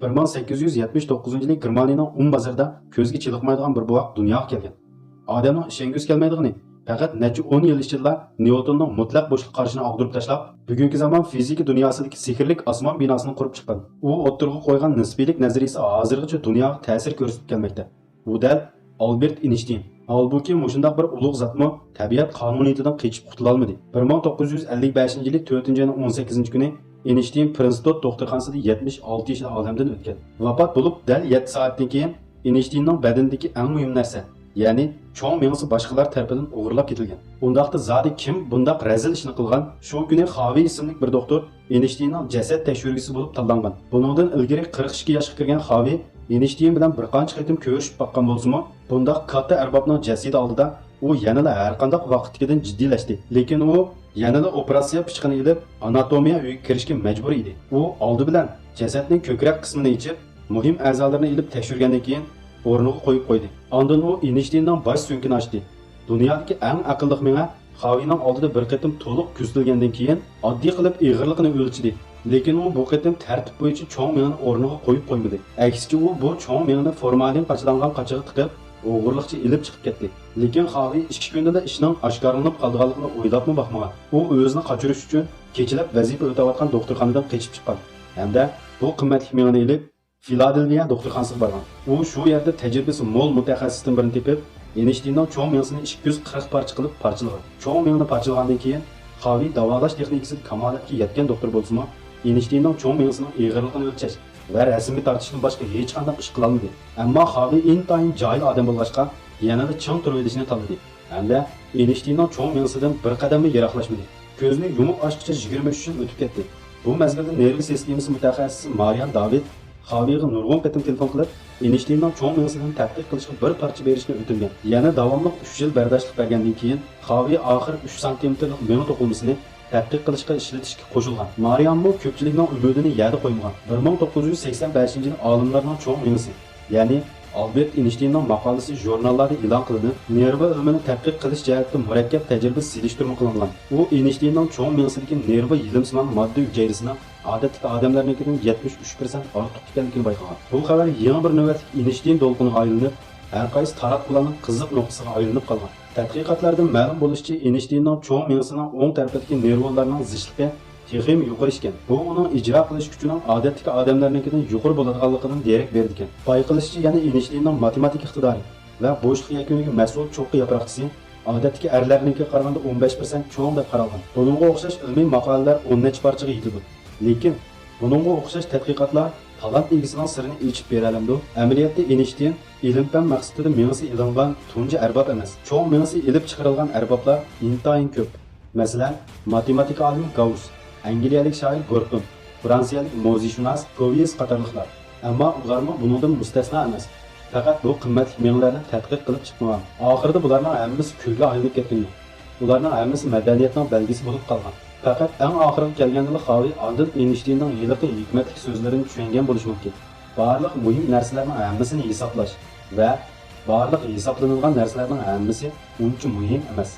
1879 yili Germaniyaning bozorida ko'zga chiliqmaydigan bir buvoq dunyoga kelgan. Odamning ishongusi kelmaydigini faqat necha 10 yil ichida Newtonning mutlaq bo'shliq qarashini og'dirib tashlab, bugungi zamon fizika dunyosidagi sehrli osmon binosini qurib chiqqan. U o'ttirg'i qo'ygan nisbiylik nazariyasi hozirgacha dunyoga ta'sir ko'rsatib kelmoqda. Bu dal Albert Einstein. Halbuki mushundaq bir ulug' zotmi tabiat qonuniyatidan qochib qutula olmadi. 1955 yili 4-ayning 18-kuni Einstein Princeton doktorxonasida 76 yoshda olamdan o'tgan. Vafot bo'lib dal 7 soatdan keyin Einsteinning badanidagi eng muhim narsa, ya'ni cho'ng miyasi boshqalar tarafidan o'g'irlab ketilgan. Undaqda zodi kim bundaq razil ishni qilgan? Shu kuni Xavi ismli bir doktor Einsteinning jasad tekshiruvchisi bo'lib tanlangan. Buningdan ilgari 42 yoshga kirgan Xavi Einstein bilan bir qancha qitim ko'rishib baqqan bo'lsa-mu, bundaq katta arbobning jasadi oldida u yanada har qanday vaqtdagidan jiddiylashdi. Lekin u yanada operatsiya pichqini ilib, anatomiya uyiga kirishga majbur edi. U oldi bilan jasadning ko'krak qismini yechib, muhim a'zolarini ilib tekshirgandan keyin o'rniga qo'yib qo'ydi. Ondan u Einsteinning bosh sunkini ochdi. Dunyodagi eng aqlli miya Xavining oldida bir qitim to'liq kuzatilgandan keyin oddiy qilib ig'irligini o'lchidi. Lekin u bu qitim tartib bo'yicha cho'ng miyani o'rniga qo'yib qo'ymadi. Aksicha u bu cho'ng miyani formalin qachilangan qachiga tiqib, o'g'irliqcha ilib chiqib ketdi. Lekin Xavi 2 kunda ishning oshkorlanib qolganligini o'ylabmi baxmagan. U o'zini qochirish uchun kechalab vazifa o'tayotgan doktorxonadan qochib chiqqan. Hamda bu qimmatli miyani ilib Filadelfiya doktorxonasiga borgan. U shu yerda tajribasi mo'l mutaxassisdan birini tepib, Einsteinning cho'ng miyasini 240 parcha qilib parchalagan. Cho'ng miyani parchalagandan keyin Xavi davolash texnikasida kamolatga yetgan doktor bo'lsa-mu, Einsteinning cho'ng miyasining ig'irligini o'lchash va rasmga tortishdan boshqa hech qanday ish qila olmadi. Ammo Xavi intayin joyli odam bo'lg'achqa yanada ching turib edishni tanladi. Hamda Einsteinning cho'ng miyasidan bir qadamga yiroqlashmadi. Ko'zni yumib ochqicha 23 yil o'tib ketdi. Bu mezgilda nerv sistemasi mutaxassisi Marian David Xaviga nurg'un qatim telefon qilib, Einsteinning cho'ng miyasidan tadqiq qilishga bir parcha berishni o'tingan. Yana davomli 3 yil bardoshlik bergandan keyin Xavi oxir 3 sm miya to'qimasini tadqiq qilishga ishlatishga qo'shilgan. Marianmo ko'pchilikning umidini yerda qo'ymagan. 1985-yil olimlarning cho'ng miyasi, ya'ni Albert Einsteinning maqolasi jurnallarda e'lon qilinib, nerv ilmini tadqiq qilish jihatdan murakkab tajriba selishtirma qilingan. U Einsteinning cho'ng miyasidagi nerv yilimsimon modda hujayrasining odatdagi odamlarnikidan 73% ortiq ekanligini bayqagan. Bu xabar yangi bir navbatlik Einstein to'lqiniga aylanib, har qaysi taratqularning qiziq nuqtasiga aylanib qolgan. Tadqiqotlardan ma'lum bo'lishicha, Einsteinning cho'ng miyasining o'ng tarafidagi nervlarning zichligi texim yuqori ekan. Bu uning ijro qilish kuchining odatdagi odamlarnikidan yuqori bo'ladiganligidan darak berdi ekan. Bayqilishicha, yana Einsteinning matematik iqtidori va bo'shliq yakuniga mas'ul cho'qqi yaproqchisi odatdagi erlarnikiga qaraganda 15% cho'ng deb qaralgan. Buningga o'xshash ilmiy maqolalar 10 necha parchaga yetadi. Lekin buningga o'xshash tadqiqotlar talant egisining sirini ochib bera oladi. Amaliyotda Einstein ilm-fan maqsadida miyasi ilingan tunji arbob emas. Cho'ng miyasi ilib chiqarilgan arboblar intayin ko'p. Masalan, matematik olimi Gauss, Angliyalik shoir Gorton, Fransiyalik mozishunos Cuvier qatorliqlar. Ammo ularning bundan mustasno emas. Faqat bu qimmatli miyalarni tadqiq qilib chiqmagan. Oxirida bularning hammasi kulga aylanib ketgan. Ularning hammasi madaniyatning belgisi bo'lib qolgan. Faqat eng oxiriga kelganda Xavi oldin Einsteinning yiliqi hikmatli so'zlarini tushungan bo'lishi mumkin. Barliq muhim narsalarning hammasini hisoblash va barliq hisoblanadigan narsalarning hammasi uncha muhim emas.